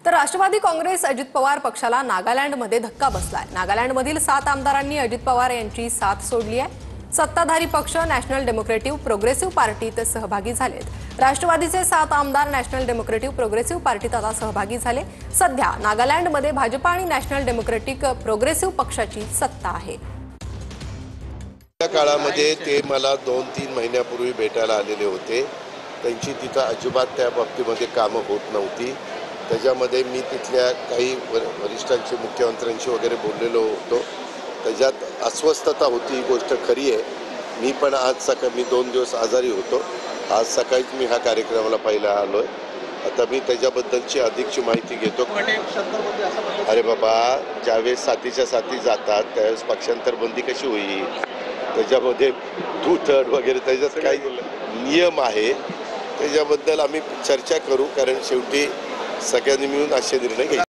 तर राष्ट्रवादी काँग्रेस अजित पवार पक्षाला नागालँडमध्ये धक्का बसलाय। नागालँडमधील 7 आमदारांनी अजित पवार यांची साथ सोडली आहे। सत्ताधारी पक्ष नॅशनल डेमोक्रेटिव्ह प्रोग्रेसिव्ह पार्टीत सहभागी झालेत। राष्ट्रवादीचे 7 आमदार नॅशनल डेमोक्रेटिव्ह प्रोग्रेसिव्ह पार्टीत आता सहभागी झाले। सध्या नागालँडमध्ये भाजपा आणि नॅशनल डेमोक्रेटिक प्रोग्रेसिव्ह पक्षाची सत्ता आहे। त्या काळामध्ये ते मला 2-3 महिन्यापूर्वी भेटायला आलेले होते। त्यांची तिथं अजिबात त्या बाबतीमध्ये कामं होत नव्हती। त्याच्यामध्ये मी तिथल्या काही वरिष्ठांशी मुख्यमंत्र्यांशी वगैरे बोललेलो होतो। त्याच्यात अस्वस्थता होती, ही गोष्ट खरी आहे। मी पण आज सकाळी मी 2 दिवस आजारी होतो। आज सकाळीच मी हा कार्यक्रमाला पहिला आलोय। आता मी त्याच्याबद्दलची अधिकची माहिती घेतो। अरे बाबा, ज्यावेळेस साथीच्या साथी जातात त्यावेळेस पक्षांतरबंदी कशी होईल? त्याच्यामध्ये तूतड वगैरे त्याच्यात काही नियम आहे। त्याच्याबद्दल आम्ही चर्चा करू, कारण शेवटी सगळ्यांनी मिळून असे निर्णय घ्यायचे।